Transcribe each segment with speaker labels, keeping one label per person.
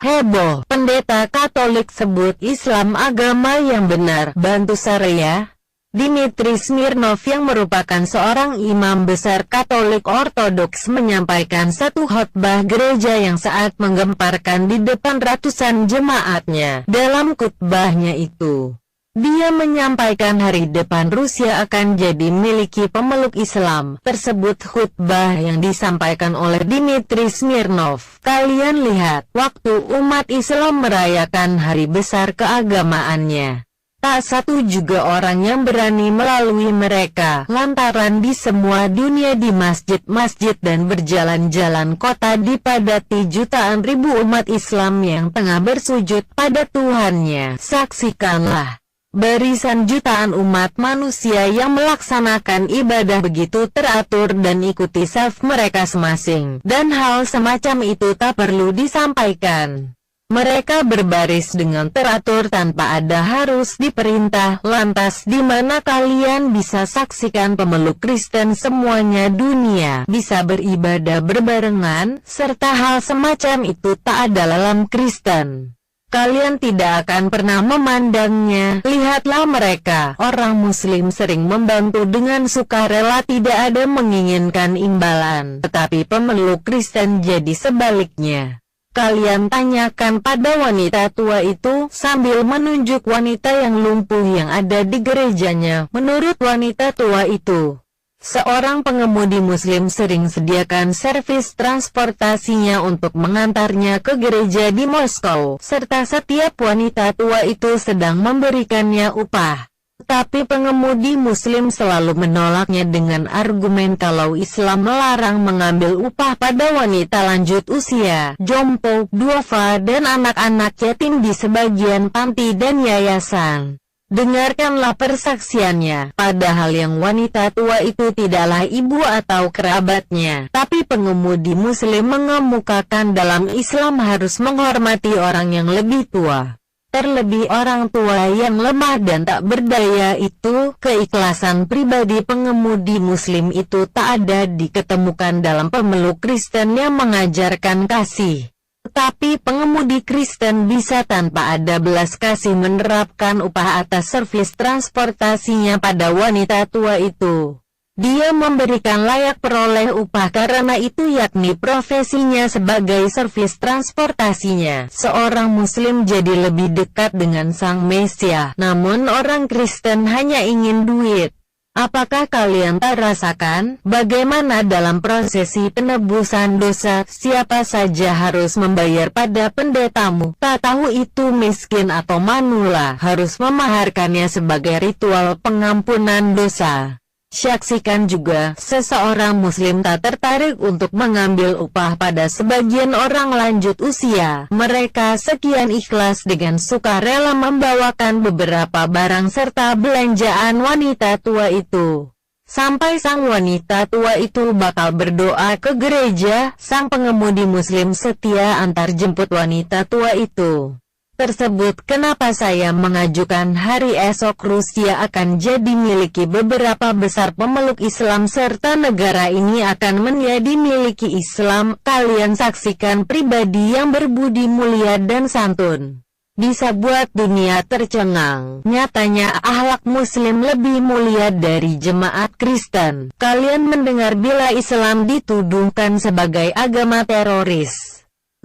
Speaker 1: Heboh, pendeta Katolik sebut Islam agama yang benar. Bantu share ya. Dmitry Smirnov yang merupakan seorang imam besar Katolik Ortodoks menyampaikan satu khotbah gereja yang sangat menggemparkan di depan ratusan jemaatnya. Dalam khotbahnya itu, dia menyampaikan hari depan Rusia akan jadi miliki pemeluk Islam. Tersebut khutbah yang disampaikan oleh Dmitry Smirnov. Kalian lihat, waktu umat Islam merayakan hari besar keagamaannya, tak satu juga orang yang berani melalui mereka, lantaran di semua dunia di masjid-masjid dan berjalan-jalan kota dipadati jutaan ribu umat Islam yang tengah bersujud pada Tuhannya. Saksikanlah barisan jutaan umat manusia yang melaksanakan ibadah begitu teratur dan ikuti saf mereka masing-masing. Dan hal semacam itu tak perlu disampaikan. Mereka berbaris dengan teratur tanpa ada harus diperintah. Lantas di mana kalian bisa saksikan pemeluk Kristen semuanya dunia bisa beribadah berbarengan, serta hal semacam itu tak ada dalam Kristen? Kalian tidak akan pernah memandangnya. Lihatlah mereka, orang Muslim sering membantu dengan sukarela, tidak ada menginginkan imbalan. Tetapi pemeluk Kristen jadi sebaliknya. Kalian tanyakan pada wanita tua itu, sambil menunjuk wanita yang lumpuh yang ada di gerejanya. Menurut wanita tua itu, seorang pengemudi Muslim sering sediakan servis transportasinya untuk mengantarnya ke gereja di Moskow, serta setiap wanita tua itu sedang memberikannya upah. Tapi pengemudi Muslim selalu menolaknya dengan argumen kalau Islam melarang mengambil upah pada wanita lanjut usia, jompo, duafa, dan anak-anak yatim di sebagian panti dan yayasan. Dengarkanlah persaksiannya, padahal yang wanita tua itu tidaklah ibu atau kerabatnya. Tapi pengemudi Muslim mengemukakan dalam Islam harus menghormati orang yang lebih tua. Terlebih orang tua yang lemah dan tak berdaya itu. Keikhlasan pribadi pengemudi Muslim itu tak ada diketemukan dalam pemeluk Kristen yang mengajarkan kasih. Tetapi pengemudi Kristen bisa tanpa ada belas kasih menerapkan upah atas servis transportasinya pada wanita tua itu. Dia memberikan layak peroleh upah karena itu, yakni profesinya sebagai servis transportasinya. Seorang Muslim jadi lebih dekat dengan Sang Mesias, namun orang Kristen hanya ingin duit. Apakah kalian tak rasakan, bagaimana dalam prosesi penebusan dosa, siapa saja harus membayar pada pendetamu, tak tahu itu miskin atau manula, harus memaharkannya sebagai ritual pengampunan dosa. Saksikan juga, seseorang Muslim tak tertarik untuk mengambil upah pada sebagian orang lanjut usia. Mereka sekian ikhlas dengan sukarela membawakan beberapa barang serta belanjaan wanita tua itu. Sampai sang wanita tua itu bakal berdoa ke gereja, sang pengemudi Muslim setia antar jemput wanita tua itu. Tersebut kenapa saya mengajukan hari esok Rusia akan jadi miliki beberapa besar pemeluk Islam serta negara ini akan menjadi miliki Islam. Kalian saksikan pribadi yang berbudi mulia dan santun. Bisa buat dunia tercengang. Nyatanya akhlak Muslim lebih mulia dari jemaat Kristen. Kalian mendengar bila Islam dituduhkan sebagai agama teroris.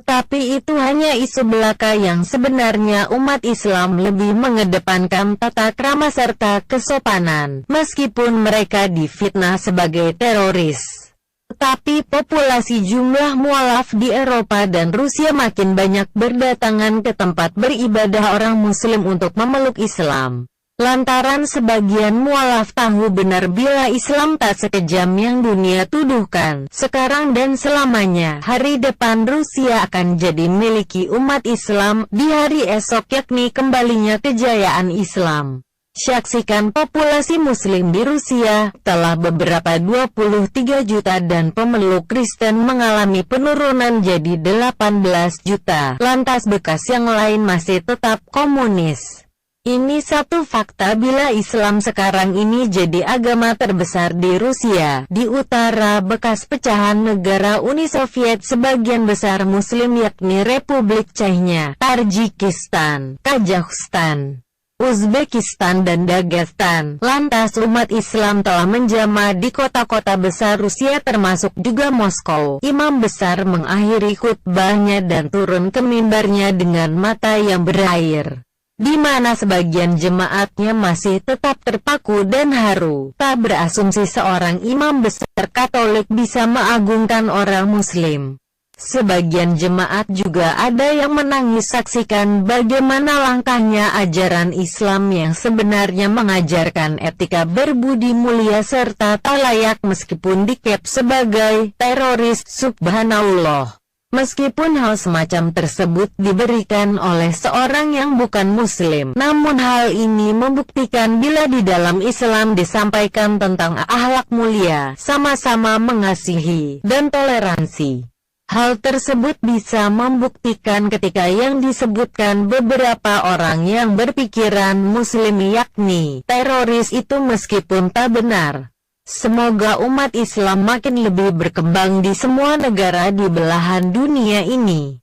Speaker 1: Tapi itu hanya isu belaka. Yang sebenarnya umat Islam lebih mengedepankan tata krama serta kesopanan, meskipun mereka difitnah sebagai teroris. Tapi populasi jumlah mualaf di Eropa dan Rusia makin banyak berdatangan ke tempat beribadah orang Muslim untuk memeluk Islam. Lantaran sebagian mualaf tahu benar bila Islam tak sekejam yang dunia tuduhkan. Sekarang dan selamanya, hari depan Rusia akan jadi miliki umat Islam di hari esok, yakni kembalinya kejayaan Islam. Saksikan populasi Muslim di Rusia, telah beberapa 23 juta dan pemeluk Kristen mengalami penurunan jadi 18 juta. Lantas bekas yang lain masih tetap komunis. Ini satu fakta bila Islam sekarang ini jadi agama terbesar di Rusia, di utara bekas pecahan negara Uni Soviet sebagian besar Muslim yakni Republik Chechnya, Tajikistan, Kazakhstan, Uzbekistan dan Dagestan. Lantas umat Islam telah menjamah di kota-kota besar Rusia termasuk juga Moskow. Imam besar mengakhiri khutbahnya dan turun ke mimbarnya dengan mata yang berair, di mana sebagian jemaatnya masih tetap terpaku dan haru. Tak berasumsi seorang imam besar Katolik bisa mengagungkan orang Muslim. Sebagian jemaat juga ada yang menangis saksikan bagaimana langkahnya ajaran Islam yang sebenarnya mengajarkan etika berbudi mulia serta tak layak meskipun dikep sebagai teroris. Subhanallah. Meskipun hal semacam tersebut diberikan oleh seorang yang bukan Muslim, namun hal ini membuktikan bila di dalam Islam disampaikan tentang akhlak mulia, sama-sama mengasihi, dan toleransi. Hal tersebut bisa membuktikan ketika yang disebutkan beberapa orang yang berpikiran Muslim yakni teroris itu meskipun tak benar. Semoga umat Islam makin lebih berkembang di semua negara di belahan dunia ini.